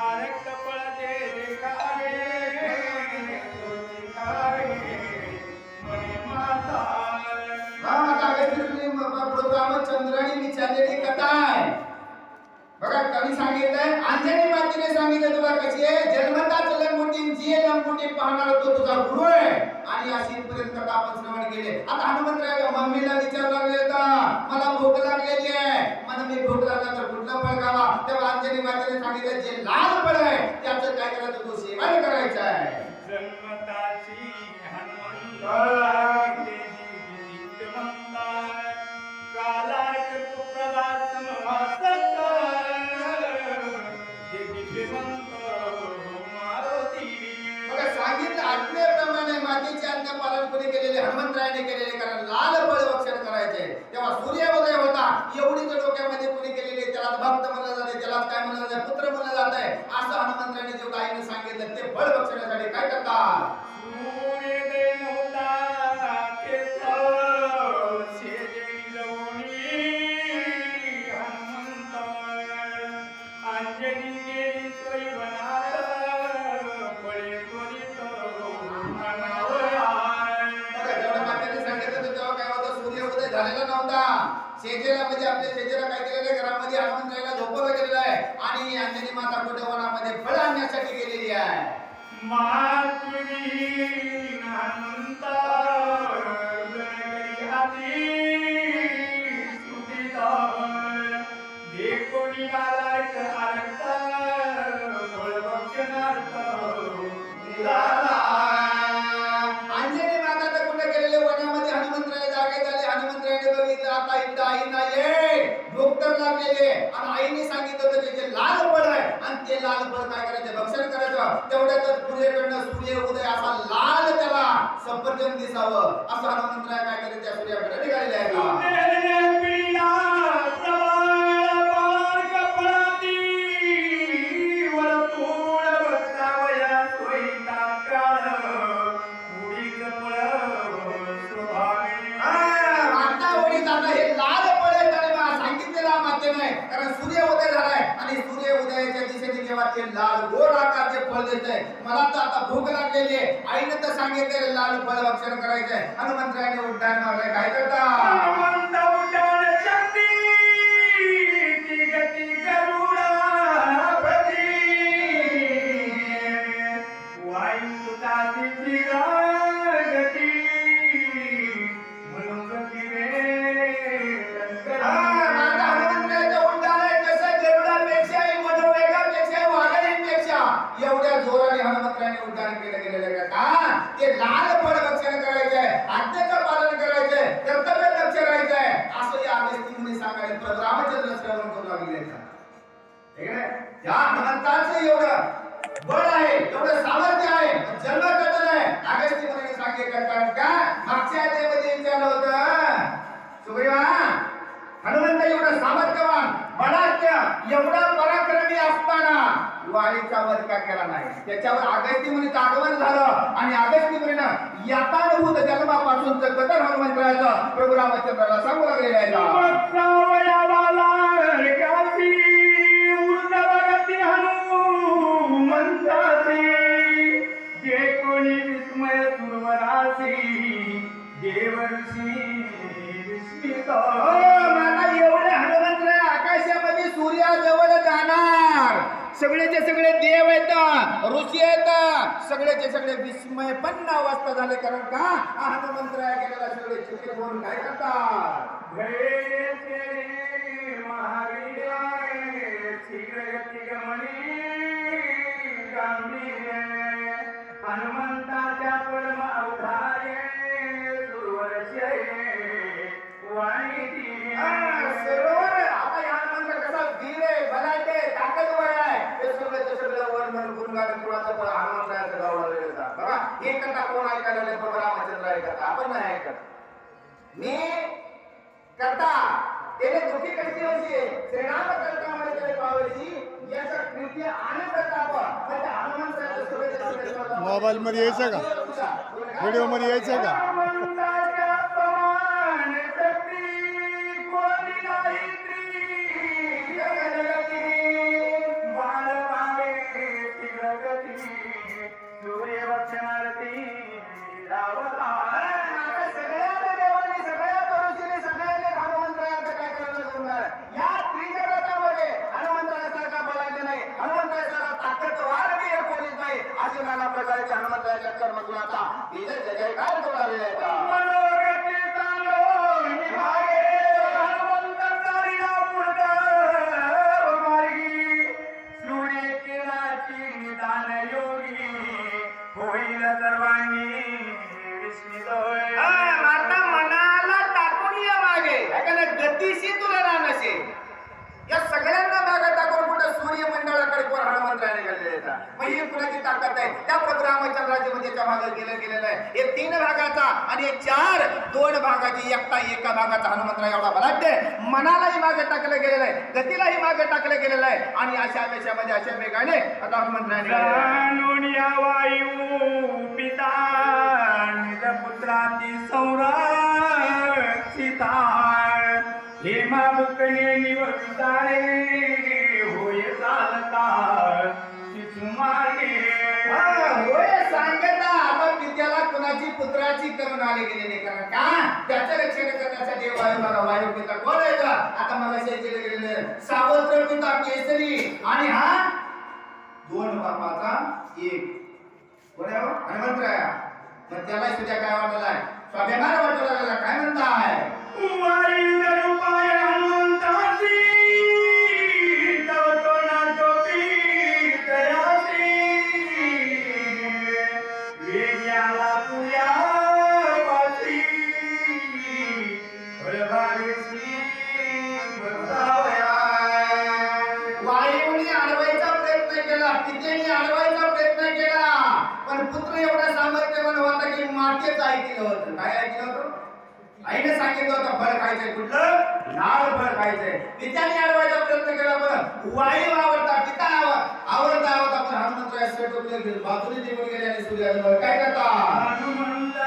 अरे कपळ जे काळे म्हणे माता रामचंद्राने विचारलेली कथा आहे. बघा कवी सांगितलंय अंजनी मातेने सांगितलं तुला कशी आहे जन्मताच लंगोटी जी लंगोटी पाहणार तो तुझा गुरु आहे आणि अशी पर्यंत कथा आपण श्रवण केले. आता हनुमंतराय मम्मीला विचार लागले होता मला भूक लागलेली आहे मला मी भूक लागला तर कुठलं फळ खावा. तेव्हा अंजनी मातेने सांगितलं जे लाल फळ आहे त्याचं काय करायचं तू सेवन करायचं आहे. जन्मताची हनुमंत सांगितलं आज्ञेप्रमाणे मातेचे आज्ञा पालन कोणी केलेले हनुमंतरायाने केलेले कारण लाल फळ भक्षण करायचे. तेव्हा सूर्योदय होता एवढीच डोक्यामध्ये कोणी केलेले त्याला भक्त म्हणलं जाते त्याला काय म्हणलं जाते पुत्र म्हणलं जात आहे. असं हनुमंतरायाने जेव्हा आईने सांगितलं ते फळ भक्षणासाठी काय करतात. सूर्योदय नव्हता झालेला नव्हता. शेजेला म्हणजे आपल्या शेजेला काय केलेलं आहे घरामध्ये हनुमंतरायाला झोपवलं गेलेलं आहे आणि अंजनी माता कुठे वनामध्ये फळ आणण्यासाठी गेलेली आहे. अंजनी माता तर कुठे गेलेले वनामध्ये हनुमंतराया जागे झाले. हनुमंतरायाने बघितलं आता इथं आई नाहीये भूक तर लागलेली आणि आईने सांगितलं होतं की जे लाल फळ आहे आणि ते लाल फळ काय करायचं भक्षण करायचं. तेवढ्यातच सूर्याकडनं सूर्य उदय असा लाल त्याला सफरचंद दिसावं असं हनुमंतराया काय करायचं त्या सूर्याकडे निघालेले आहे. कारण सूर्य उदय झालाय आणि सूर्य उदयाच्या दिशेने जेव्हा ते लाल गोड आकारचे फळ देतंय मला तर आता भूक लागलेली आहे. आईने तर सांगितले लाल फळ भक्षण करायचंय. हनुमंतरायाने उड्डाण मारलंय काय करता एवढ्या जोराने हनुमंतरायाने उड्डाण केलं गेलेलं का ते लाल फळ भक्षण करायचंय आज्ञेचं पालन करायचंय कर्तव्य लक्ष राहायचंय असं या अगस्ती मुनी सांगायला प्रभू रामचंद्र श्रवण करू लागले. या हनुमंताचं एवढं बळ आहे एवढं सामर्थ्य आहे जन्म कथन आहे. अगस्ती मुनीने सांगितलं कारण का मागच्या अध्यायामध्ये विचारलं होतं सुग्रीवा हनुमंत एवढं सामर्थ्यवान बलाढ्य एवढा पराक्रमी असताना वालीचा वध का केला नाही. त्याच्यावर अगस्ती मुनीचं आगमन झालं आणि अगस्ती मुनीनं यातानुभूत जन्मापासूनचं कथन हनुमंतरायाचं प्रभू रामचंद्राला सांगू लागलेलं आहे. जे कोणी विस्मय सुरवरासी देवर्षी विस्मित एवढे हनुमंतराय आकाशामध्ये सूर्याजवळ जाणार सगळेचे सगळे देव आहेत ऋषी आहेत सगळेचे सगळे विस्मयपन्न अवस्था झाले कारण का हा हनुमंतराय गेलेला सगळे चित्र होऊन काय करतात. हनुमंताच्या परम अवधारे सरोवर आता या हनुमंत कसा वीर आहे बलाढ्य ताकदवर आहे ते सगळं वर म्हणून गुणगान कुणाचं पण हनुमंतरायाचं गावलं जातं. बघा हे कथा कोण ऐकायला लागले प्रभू रामचंद्र ऐकत आपण नाही ऐकत. मी करता त्याने दुःखी कशी होती श्रीराम करतामध्ये त्याने पावली याचा कृती आनंद तापा म्हणजे हनुमंतरायाचं सगळं मोबाईल मध्ये यायचं का व्हिडिओ मध्ये यायचं का सूर्य वक्षणार्थी लावला सगळ्या देवांनी सगळ्या ऋषीने सगळ्यांनी हनुमंतरायाचं काय करायला जमणार या त्रिजगतामध्ये हनुमंतरायासारखा बलाढ्य नाही हनुमंतरायासारखा ताकदवार बी एक कोणीच नाही असे नाना प्रकारचे हनुमंतरायाच्या कर्मगुणाचा बीज जयकार करून आलेले आहेत मनोरथी चांगलो निभागे हनुमंत चालिला पुढं मार्गी सूर्य किरणाची दान योगी होईल सर्वांगी विस्मित होय आता मनाला टाकून या मागे एखाद्या गतीशी तुलना नसे या सगळ्यांना मागे टाकून कुठं सूर्यमंडळाकडे कोण हनुमंतरायाने गेलेले आहेत मग ही कुणाची ताकद आहे त्या प्रभू रामचंद्राच्या मध्ये त्या भागात गेलेलं आहे हे 3 भागाचा आणि हे 2 भागाची एका भागाचा हनुमंतराय एवढा बलाढ्य आहे मनालाही मागे टाकलं गेलेलं आहे गतीलाही मागे टाकलं गेलेलं आहे आणि अशा वेशामध्ये अशा वेगाने आता हनुमंतरायाने जाणून या वायू पिता निज पुत्राची संरक्षिता हेमा बुकणे निवडता रे होय चालता मागे होय सांगता आता पित्याला कुणाची पुत्राची करून आले गेलेले कारण का त्याचं रक्षण करण्यासाठी वायू बघा वायू पिता कोण आहे का आता मला केले गेलेले सावत्र पिता केसरी आणि हा 2 बापाचा 1 कोण आहे हनुमंतराया मग त्याला सुद्धा काय वाटलाय स्वाभिमान वाटू लागला काय म्हणताय वायू रूपाय हनुमंताची तव तोंडा टोपी तयासी वेग्याला तुया पासी फळभागेसी बसावया वायूने अडवायचा प्रयत्न केला पित्याने अडवायचा प्रयत्न केला पण पुत्र एवढा सामर्थ्यवान होता की मातेच ऐकलं होतं काय ऐकलं होतं आईने सांगितलं होतं फळ खायचंय कुठलं लाल फळ खायचंय पित्याने अडवायचा प्रयत्न केला पण वायू आवडता पिता आवडता पण हनुमंतराय सटकले बाजूने निघून गेले आणि सूर्याजवळ काय करता हनुमंत